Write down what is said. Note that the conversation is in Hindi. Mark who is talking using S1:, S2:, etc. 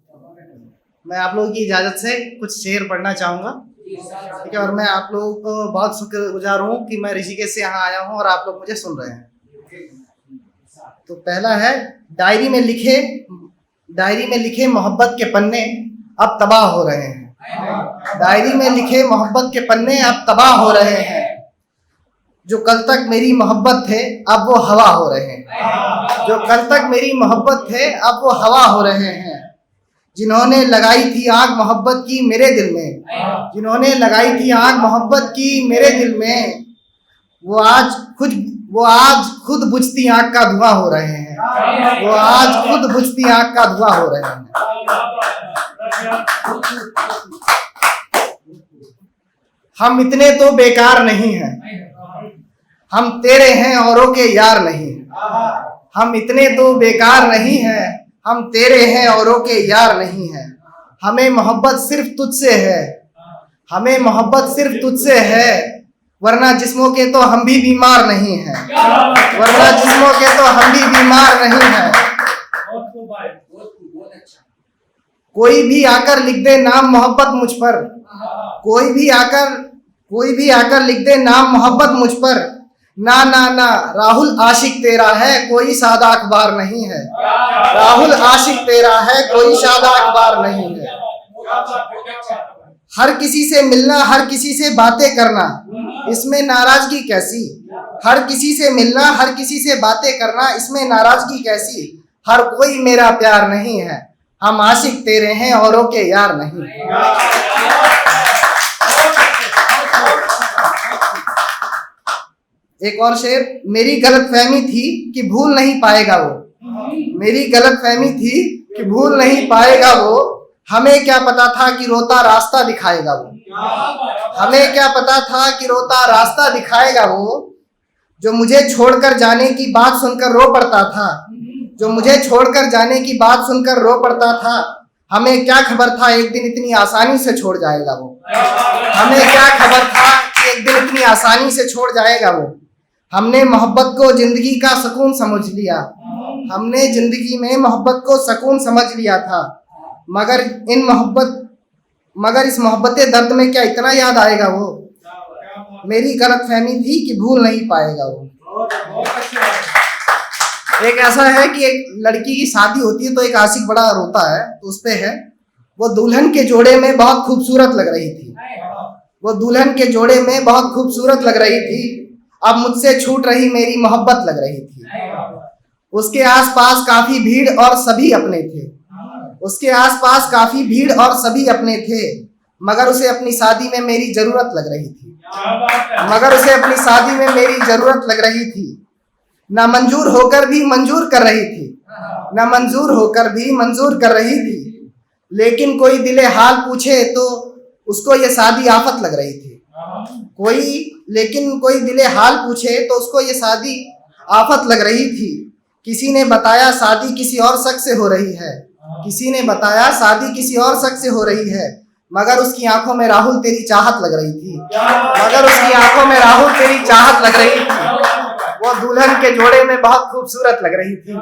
S1: मैं आप लोगों की इजाज़त से कुछ शेर पढ़ना चाहूँगा, ठीक है। और मैं आप लोगों को बहुत शुक्रगुजार हूँ कि मैं ऋषिकेश से यहाँ आया हूँ और आप लोग मुझे सुन रहे हैं। तो पहला है, डायरी में लिखे मोहब्बत के पन्ने अब तबाह हो रहे हैं। डायरी में लिखे मोहब्बत के पन्ने अब तबाह हो रहे हैं। जो कल तक मेरी मोहब्बत थे अब वो हवा हो रहे हैं। जो कल तक मेरी मोहब्बत थे अब वो हवा हो रहे हैं। जिन्होंने लगाई थी आग मोहब्बत की मेरे दिल में, जिन्होंने लगाई थी आग मोहब्बत की मेरे दिल में, वो आज खुद बुझती आग का धुआं हो रहे हैं। वो आज खुद बुझती आग का धुआं हो रहे हैं। हम इतने तो बेकार नहीं हैं, हम तेरे हैं औरों के यार नहीं। हम इतने तो बेकार नहीं हैं, हम तेरे हैं औरों के यार नहीं हैं। हमें मोहब्बत सिर्फ तुझसे है, हमें मोहब्बत सिर्फ तुझसे है, वरना जिस्मों के तो हम भी बीमार नहीं हैं। वरना जिस्मों के तो हम भी बीमार नहीं हैं। कोई भी आकर लिख दे नाम मोहब्बत मुझ पर, कोई भी आकर लिख दे नाम मोहब्बत मुझ पर, ना ना ना राहुल आशिक तेरा है कोई सादा अखबार नहीं है। राहुल आशिक तेरा है कोई सादा अखबार नहीं है। हर किसी से मिलना, हर किसी से बातें करना, इसमें नाराजगी कैसी। हर किसी से मिलना, हर किसी से बातें करना, इसमें नाराजगी कैसी। हर कोई मेरा प्यार नहीं है, हम आशिक तेरे हैं औरों के यार नहीं। एक और शेर, मेरी गलतफहमी थी कि भूल नहीं पाएगा वो। मेरी गलतफहमी थी कि भूल नहीं पाएगा वो, हमें क्या पता था कि रोता रास्ता दिखाएगा वो। हमें क्या पता था कि रोता रास्ता दिखाएगा वो। जो मुझे छोड़कर जाने की बात सुनकर रो पड़ता था, जो मुझे छोड़कर जाने की बात सुनकर रो पड़ता था, हमें क्या खबर था एक दिन इतनी आसानी से छोड़ जाएगा वो। हमें क्या खबर था कि एक दिन इतनी आसानी से छोड़ जाएगा वो। हमने मोहब्बत को जिंदगी का सुकून समझ लिया, हमने जिंदगी में मोहब्बत को सुकून समझ लिया था, मगर इस मोहब्बत दर्द में क्या इतना याद आएगा वो। मेरी गलतफहमी थी कि भूल नहीं पाएगा वो। एक ऐसा है कि एक लड़की की शादी होती है तो एक आशिक बड़ा रोता है, तो उस पे है, वो दुल्हन के जोड़े में बहुत खूबसूरत लग रही थी। वो दुल्हन के जोड़े में बहुत खूबसूरत लग रही थी, अब मुझसे छूट रही मेरी मोहब्बत लग रही थी। उसके आसपास काफी भीड़ और सभी अपने थे, उसके आसपास काफी भीड़ और सभी अपने थे, मगर उसे अपनी शादी में मेरी जरूरत लग रही थी। मगर उसे अपनी शादी में मेरी जरूरत लग रही थी। ना मंजूर होकर भी मंजूर कर रही थी, ना मंजूर होकर भी मंजूर कर रही थी, लेकिन कोई दिले हाल पूछे तो उसको ये शादी आफत लग रही थी। कोई दिले हाल पूछे तो उसको ये शादी आफत लग रही थी। किसी ने बताया शादी किसी और शख्स से हो रही है, किसी ने बताया शादी किसी और शख्स से हो रही है, मगर उसकी आंखों में राहुल तेरी चाहत लग रही थी। मगर उसकी आंखों में राहुल तेरी चाहत लग रही थी। वो दुल्हन के जोड़े में बहुत खूबसूरत लग रही थी।